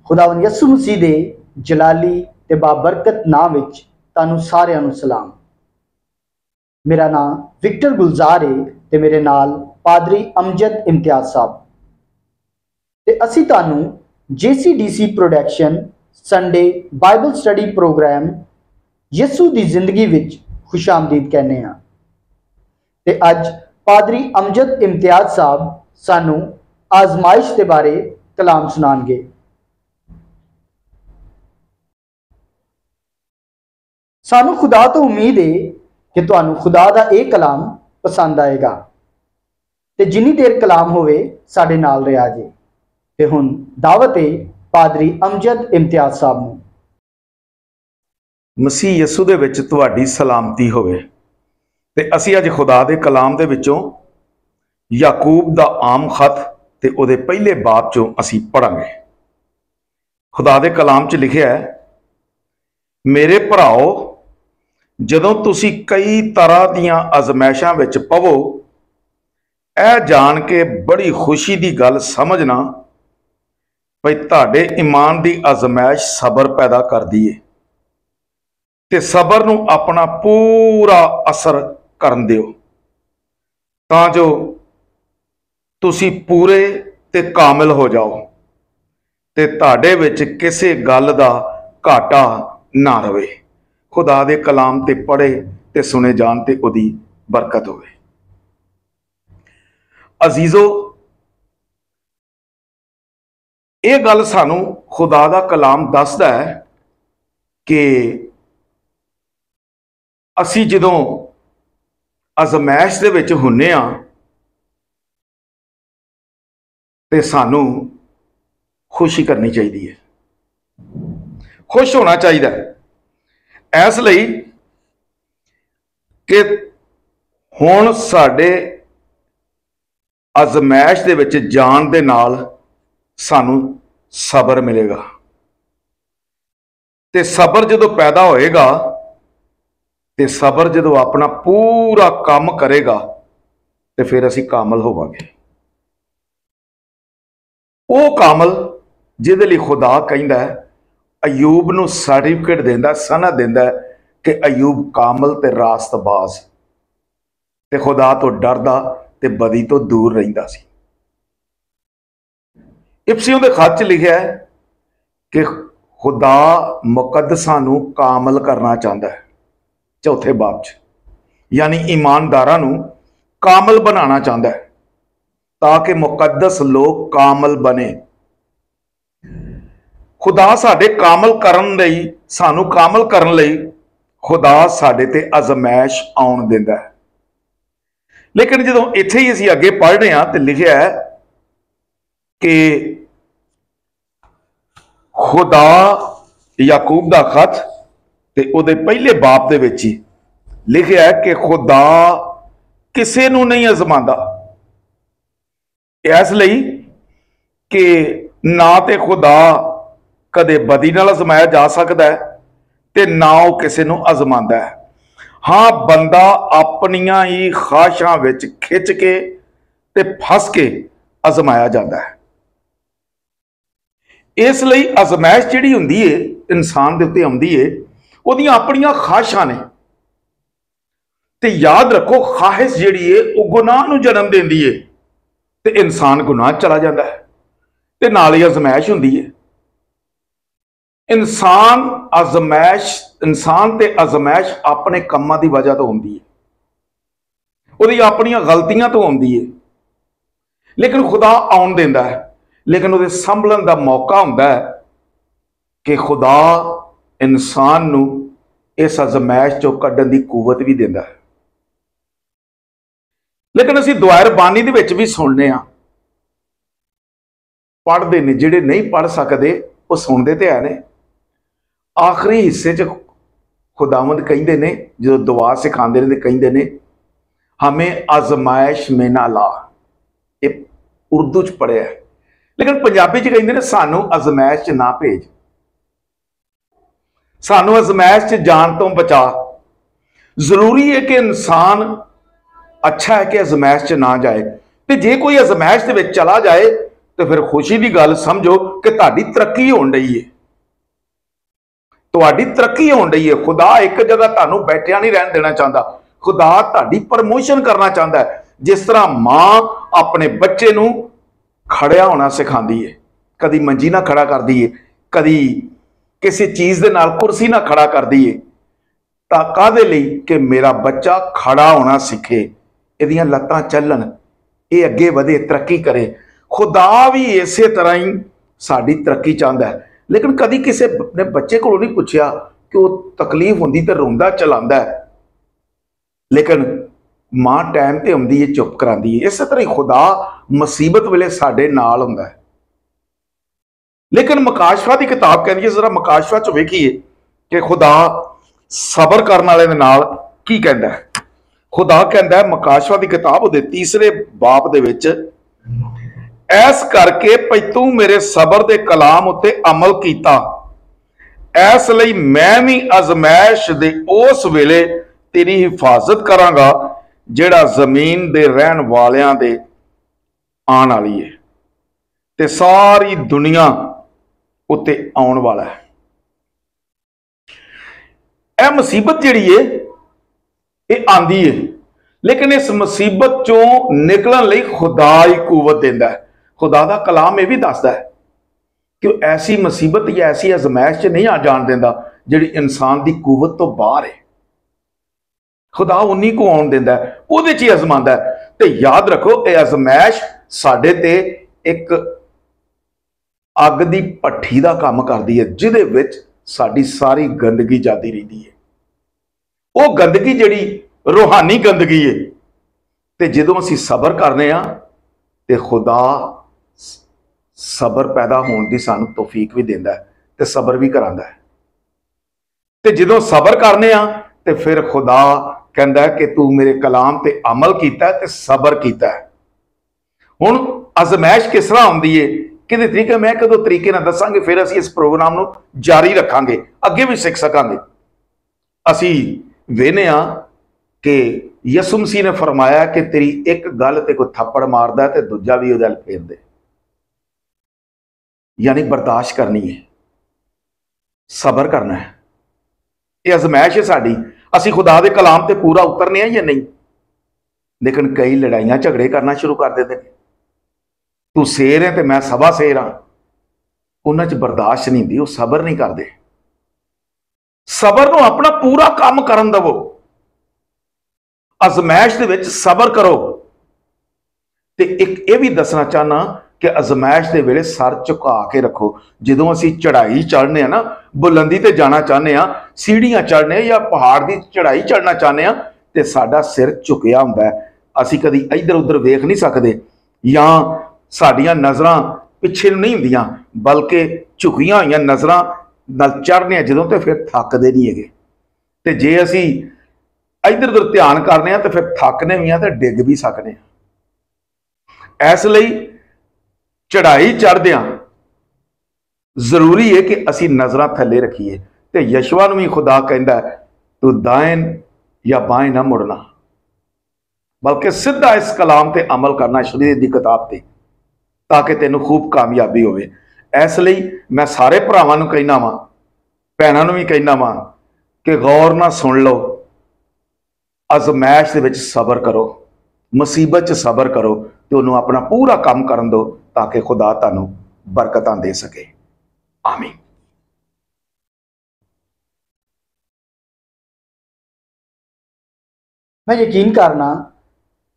खुदावन यसू मसीह दे जलाली ते बाबरकत नाम विच तुहानूं सारिआं नूं सलाम। मेरा नाम विक्टर गुलजार है ते मेरे नाल पादरी अमजद इम्तियाज साहब ते असीं तुहानूं JCDC production Sunday Bible study program यसू दी जिंदगी विच खुशामदीद कहने हां ते अज पादरी अमजद इम्तियाज साहब सानूं आजमाइश के बारे कलाम सुनाएंगे। सानू खुदा तो उम्मीद है कि तुहानू खुदा दा एक कलाम पसंद आएगा ते जिन्नी देर कलाम होवे साडे नाल रहा जे। ते हुण दावत है पादरी अमजद इम्तियाज साहब नूं। मसीह यसू दे विच तुहाडी सलामती होवे ते असीं अज खुदा दे कलाम दे विचों याकूब दा आम खत ते उहदे पहले बाब चों असीं पढ़ांगे। खुदा दे कलाम च लिखिआ है, मेरे भराओ, जदों तुसीं कई तरह दीआं अजमैशां विच पवो, ਇਹ जान के बड़ी खुशी की गल समझना भई तुहाडे ईमान की अजमैश सबर पैदा करदी है ते सबर नूं अपना पूरा असर करन दिओ तां जो तुसीं पूरे ते कामिल हो जाओ ते तुहाडे विच किसी गल दा घाटा ना रवे। खुदा दे कलाम ते पढ़े ते सुने जान ते उहदी बरकत होवे। अजीजो, ये गल सानू खुदा दा कलाम दसदा है कि असी जदों अजमैश दे विच हुन्ने आ ते सानू खुशी करनी चाहिए है, खुश होना चाहिए इस लई कि हुण साडे अजमैश दे विच जान दे नाल सानू सबर मिलेगा ते सबर जदों पैदा होएगा ते सबर जदों अपना पूरा काम करेगा ते फिर असीं कामल होवांगे। वो कामल जिहदे लई खुदा कहिंदा है, अयूब नूं सर्टिफिकेट दिंदा, सनद दिंदा कि अयूब कामल ते रास्तबाज ते खुदा तो डरदा ते बदी तो दूर रहिंदा सी। इफसियों दे खत च लिखिआ है कि खुदा मुकद्दसां नूं कामल करना चाहता है, चौथे बाब च, यानी ईमानदारां नूं कामल बनाना चाहता है ताकि मुकद्दस लोग कामल बने। खुदा साडे कामल करन लई, सानू कामल करन लई खुदा साडे ते अजमैश आउण दिंदा है। लेकिन जदों इत्थे ही असीं अगे पढ़ रहे हैं तो लिखिआ है कि खुदा याकूब दा खत ते उहदे पहले बाब दे विच ही लिखिआ है कि खुदा किसे नूं नहीं अजमांदा, इस लई कि ना ते खुदा कदे बदी नाल अजमाया जा सकता है ते ना वो किसे नूं अजमांदा है। हाँ, बंदा अपनियां ही ख्वाहिशां विच खिच के ते फस के अजमाया जाता है। इसलिए अजमैश जिहड़ी हुंदी है इंसान दे उत्ते आउंदी है, उहदियां अपनियां ख्वाहिशां ने ते याद रखो, ख्वाहिश जिहड़ी है वो गुनाह नूं जन्म दिंदी है ते इंसान गुनाह चला जाता है ते नाल ही अजमैश हुंदी है। इंसान ते अजमैश अपने कम्मां दी वजह तो होंदी है, उहदी अपनियां गलतियां तो होंदी है, लेकिन खुदा आउण दिंदा है। लेकिन उहदे संभलन दा मौका हुंदा है कि खुदा इंसान नूं इस अजमैश चों कड्ढण दी कुवत भी दिंदा है। लेकिन असीं दुआर बानी दे विच भी सुणने आ, पढ़दे ने, जिहड़े नहीं पढ़ सकदे वो सुणदे ते है ने। आखिरी हिस्से च खुदावंद कहिंदे ने, जो दुआ सिखांदे ने, कहिंदे ने, हमें आजमाइश में ना ला। ये उर्दू च पढ़िआ है, लेकिन पंजाबी च कहिंदे ने, सानू आजमाइश च ना भेज, सानू आजमाइश च जान तो बचा। जरूरी है कि इंसान अच्छा है कि आजमाइश च ना जाए, ते जे कोई आजमाइश दे विच चला जाए तो फिर खुशी की गल समझो कि तुहाडी तरक्की होण रही है, तुहाडी तरक्की होण रही है। खुदा एक जगह तुहानू बैठिया नहीं रहन देना चाहता, खुदा तुहाडी प्रमोशन करना चाहता है। जिस तरह मां अपने बच्चे नू खड़िया होना सिखाती है, कदी मंजी ना खड़ा कर दी है, कदी किसी चीज दे नाल कुर्सी ना खड़ा कर दी है, काहदे लई कि मेरा बच्चा खड़ा होना सीखे, इहदियां लत्तां चलन, ये अगे वधे, तरक्की करे। खुदा भी इसे तरह ही साडी तरक्की चाहता है। लेकिन कदी किसी ने बच्चे को नहीं पूछा कि वो तकलीफ होंदी तो रोंदा चलांदा है, लेकिन मां टाइम ते आउंदी है, चुप करांदी है। इस तरह ही खुदा मुसीबत वेले साडे नाल हुंदा है। लेकिन मकाशवा की किताब कहती है, जरा मकाशवा च वेखीए कि खुदा सबर करने वाले दे नाल की कहंदा है। खुदा कहंदा है मकाशवा की किताब उहदे 3 बाब दे विच, ऐस करके भई तू मेरे सबर दे कलाम उत्ते अमल कीता, ऐस लई मैं भी अजमैश दे उस वेले तेरी हिफाजत करांगा जेड़ा जमीन दे रहन वालियां दे आने वाली है ते सारी दुनिया उत्ते आउण वाला है। यह मुसीबत जिहड़ी है ये आंदी है, लेकिन इस मुसीबत चों निकलण लई खुदा ही कुवत देंदा है। खुदा दा कलाम यह भी दसदा है कि ऐसी मुसीबत या ऐसी अजमैश च नहीं आ जान देंदा जिहड़ी इंसान की कुवत तो बाहर है। खुदा उन्हीं को आउण देंदा है, उहदे च ही अजमांदा है। ते याद रखो ये अजमैश साडे ते एक अग दी भट्ठी दा काम करदी है, जिहदे विच साडी सारी गंदगी जाती रहिंदी है। वो गंदगी जिहड़ी रूहानी गंदगी है, ते जदों असीं सबर करने आ ते खुदा सबर पैदा होने की सानू तौफीक भी देंदा है ते सबर भी करांदा है। ते जदों सबर करने आ ते फिर खुदा कहंदा है कि तू मेरे कलाम ते अमल कीता है ते सबर कीता है। हुण अजमैश किस तरह आउंदी है, किहदे तरीके, मैं कदों तरीके नाल दसांगे, फिर असीं इस प्रोग्राम नू जारी रखांगे, अगे भी सीख सकांगे। असीं वेखने आ कि यसु मसीह ने फरमाया कि तेरी एक गल ते कोई थप्पड़ मारदा है ते दूजा भी उहदे अल फेर दे, यानी बर्दाश्त करनी है, सबर करना है। ये अजमैश है साडी। असीं खुदा दे कलाम ते पूरा उतरने या नहीं, लेकिन कई लड़ाइयां झगड़े करना शुरू कर देते हैं। तू शेर है तो मैं सवा शेर हाँ, उन्हां च बर्दाश्त नहीं दी, वो सबर नहीं करते। सबर नूं अपना पूरा काम करन दवो, अजमैश दे विच सबर करो। ते एक ये भी दसना चाहना कि अजमैश दे वेले सर झुका के रखो। जदों असीं चढ़ाई चढ़ने ना, बुलंदी ते जाना चाहते हैं, सीढ़ियां चढ़ने या पहाड़ की चढ़ाई चढ़ना चाहते हैं, तो साडा सिर झुकिया हुंदा है, असीं कदी इधर उधर वेख नहीं सकते, या साडियां नज़रां पिछे नहीं हुंदियां, बल्कि झुकियां होईयां नज़रां नाल चढ़ने जदों, तो फिर थकदे नहीं हैगे। ते जे असीं इधर उधर ध्यान करने तो फिर थकने भी तो डिग भी सकने। इसलिए चढ़ाई चढ़द्या जरूरी है कि असी नज़रां थले रखीए। तो यशवा नूं भी खुदा कहंदा है तू दाएं या बाएं ना मुड़ना, बल्कि सीधा इस कलाम ते अमल करना शरीयत दी किताब ते, ताकि तेनू खूब कामयाबी होवे। इसलिए मैं सारे भरावां नूं कहना वा, भैणां नूं भी कहना वा कि गौर ना सुन लो, अजमैश दे विच सबर करो, मुसीबत च सबर करो, तो उन्होंने अपना पूरा काम करन दो, ताकि खुदा तुहानू बरकतां दे सके। आमीन। मैं यकीन करना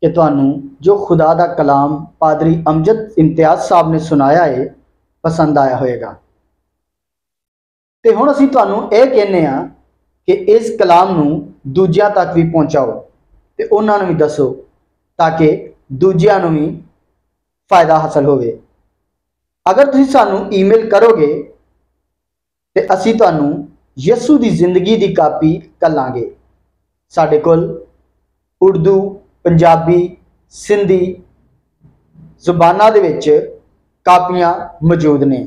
कि तुहानू जो खुदा दा कलाम पादरी अमजद इम्तियाज साहब ने सुनाया है पसंद आया होएगा। ते हुण असीं तुहानू ये कहने आ कि इस कलाम नू दूजियां तक भी पहुँचाओ ते उन्हां नू भी दसो, ताकि दूजियां नू भी फायदा हासिल होवे। अगर तुसीं सानू ईमेल करोगे तो असीं तुहानू यसू दी जिंदगी दी कापी घल्लांगे। साडे कोल उर्दू, पंजाबी, सिंधी जुबानां दे विच कापियां मौजूद ने।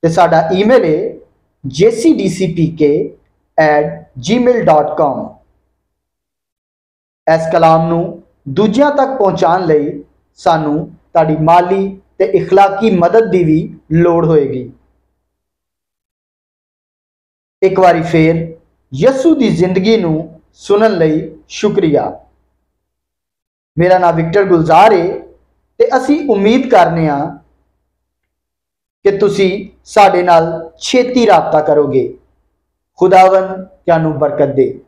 ते साडा ईमेल है jcdcpk@gmail.com। इस कलाम नू दूजियां तक पहुँचाने लई सानू तुहाडी माली ਤੇ ਇਖਲਾਕੀ ਮਦਦ ਦੀ ਵੀ ਲੋੜ ਹੋਏਗੀ। ਇੱਕ ਵਾਰੀ ਫੇਰ ਯਸੂ ਦੀ ਜ਼ਿੰਦਗੀ ਨੂੰ ਸੁਣਨ ਲਈ ਸ਼ੁਕਰੀਆ। ਮੇਰਾ ਨਾਮ ਵਿਕਟਰ ਗੁਲਜ਼ਾਰ ਹੈ ਤੇ ਅਸੀਂ ਉਮੀਦ ਕਰਨੇ ਆ ਕਿ ਤੁਸੀਂ ਸਾਡੇ ਨਾਲ ਛੇਤੀ ਰਾਬਤਾ ਕਰੋਗੇ। ਖੁਦਾਵੰਦ ਤੁਹਾਨੂੰ ਬਰਕਤ ਦੇ।